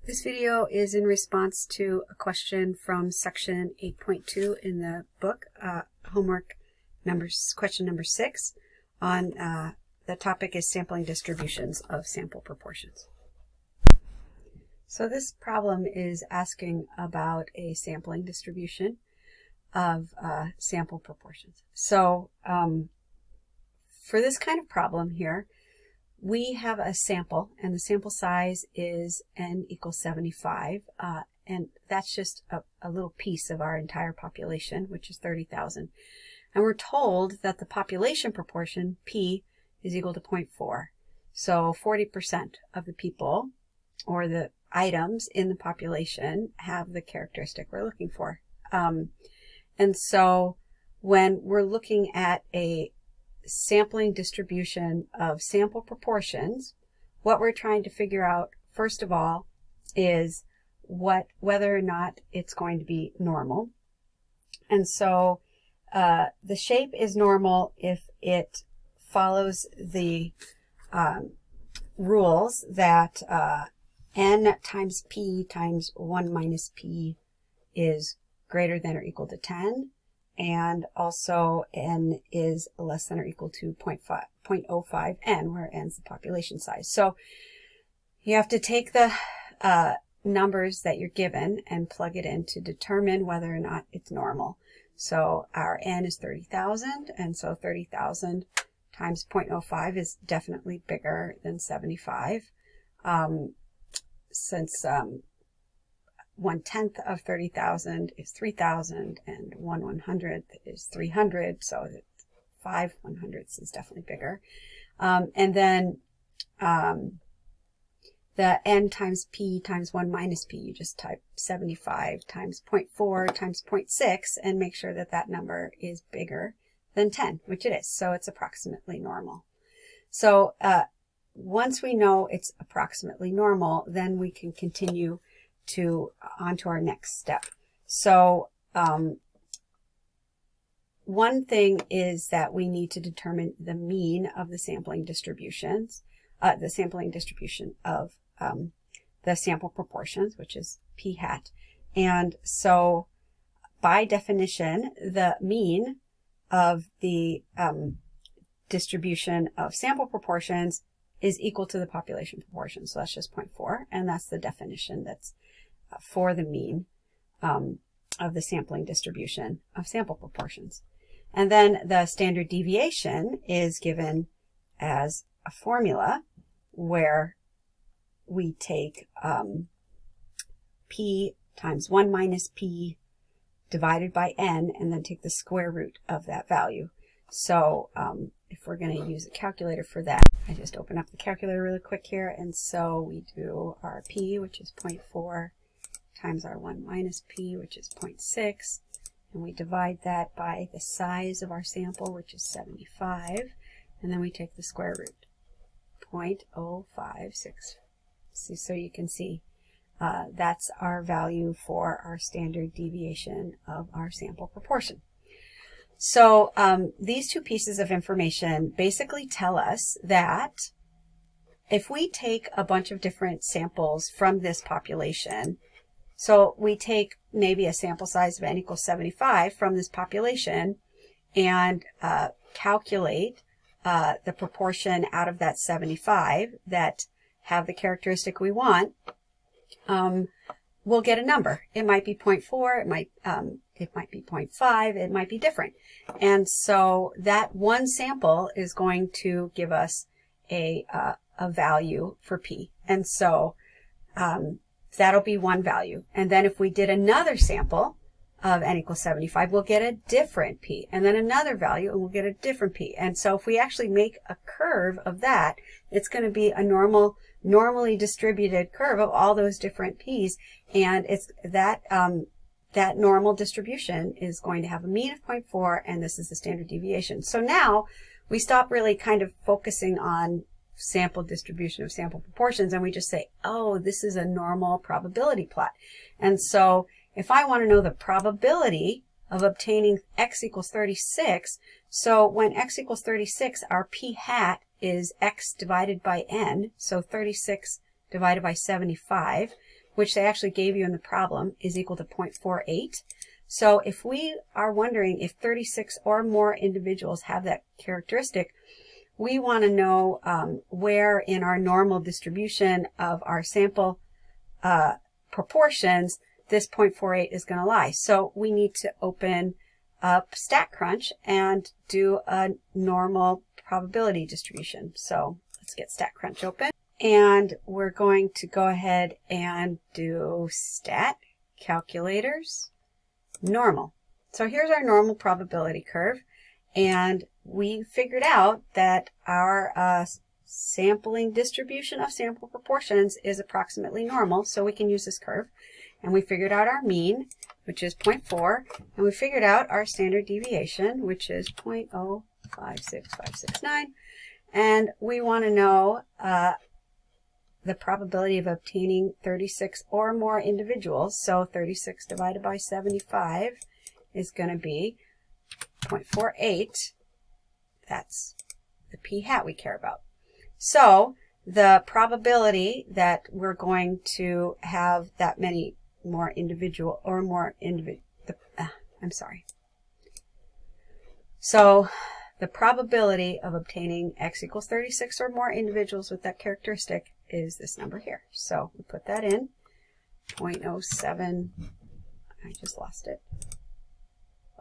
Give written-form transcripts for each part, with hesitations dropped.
This video is in response to a question from section 8.2 in the book, homework question number 6, on the topic is sampling distributions of sample proportions. So this problem is asking about a sampling distribution of sample proportions. So for this kind of problem here, we have a sample, and the sample size is n equals 75, and that's just a little piece of our entire population, which is 30,000. And we're told that the population proportion, p, is equal to 0.4. So 40% of the people, or the items in the population, have the characteristic we're looking for. And so when we're looking at a sampling distribution of sample proportions, what we're trying to figure out, first of all, is whether or not it's going to be normal. And so the shape is normal if it follows the rules that n times p times 1 minus p is greater than or equal to 10. And also n is less than or equal to 0.05 n, where n is the population size. So you have to take the numbers that you're given and plug it in to determine whether or not it's normal. So our n is 30,000, and so 30,000 times 0.05 is definitely bigger than 75. Since 1/10 of 30,000 is 3,000, and 1/100th is 300, so 5 100ths is definitely bigger. And then the n times p times 1 minus p, you just type 75 times 0.4 times 0.6 and make sure that that number is bigger than 10, which it is. So it's approximately normal. So once we know it's approximately normal, then we can continue on to our next step. So one thing is that we need to determine the mean of the sampling distributions, the sampling distribution of the sample proportions, which is p hat. And so by definition, the mean of the distribution of sample proportions is equal to the population proportion. So that's just 0.4, and that's the definition that's for the mean of the sampling distribution of sample proportions. And then the standard deviation is given as a formula where we take p times 1 minus p divided by n, and then take the square root of that value. So if we're going to use a calculator for that, I just open up the calculator really quick here, and so we do our p, which is 0.4, times our 1 minus p, which is 0.6, and we divide that by the size of our sample, which is 75, and then we take the square root, 0.056. So you can see that's our value for our standard deviation of our sample proportion. So these two pieces of information basically tell us that if we take a bunch of different samples from this population, so we take maybe a sample size of n equals 75 from this population and calculate the proportion out of that 75 that have the characteristic we want, we'll get a number. It might be 0.4, it might be 0.5, it might be different. And so that one sample is going to give us a value for p. And so that'll be one value. And then if we did another sample of n equals 75, we'll get a different p. And then another value, and we'll get a different p. And so if we actually make a curve of that, it's going to be a normally distributed curve of all those different p's. And it's that that normal distribution is going to have a mean of 0.4, and this is the standard deviation. So now we stop really kind of focusing on sample distribution of sample proportions, and we just say, oh, this is a normal probability plot. And so if I want to know the probability of obtaining x equals 36, so when x equals 36, our p hat is x divided by n, so 36 divided by 75. which they actually gave you in the problem, is equal to 0.48. So if we are wondering if 36 or more individuals have that characteristic, we want to know where in our normal distribution of our sample proportions this 0.48 is going to lie. So we need to open up StatCrunch and do a normal probability distribution. So let's get StatCrunch open. And we're going to go ahead and do stat calculators normal. So here's our normal probability curve. And we figured out that our sampling distribution of sample proportions is approximately normal. So we can use this curve. And we figured out our mean, which is 0.4. And we figured out our standard deviation, which is 0.056569. And we want to know the probability of obtaining 36 or more individuals. So 36 divided by 75 is going to be 0.48. That's the p hat we care about. So the probability that we're going to have that many more individual or more So the probability of obtaining x equals 36 or more individuals with that characteristic is this number here. So we put that in, 0.07, I just lost it,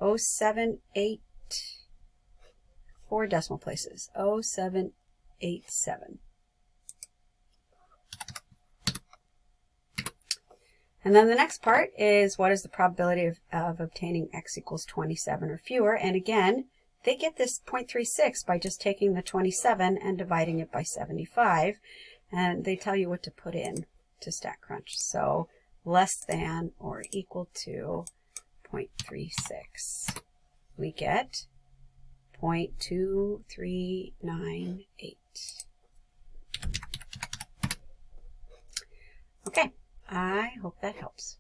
0.784 decimal places, 0.787. And then the next part is what is the probability of obtaining x equals 27 or fewer. And again, they get this 0.36 by just taking the 27 and dividing it by 75. And they tell you what to put in to StatCrunch. So less than or equal to 0.36. We get 0.2398. Okay, I hope that helps.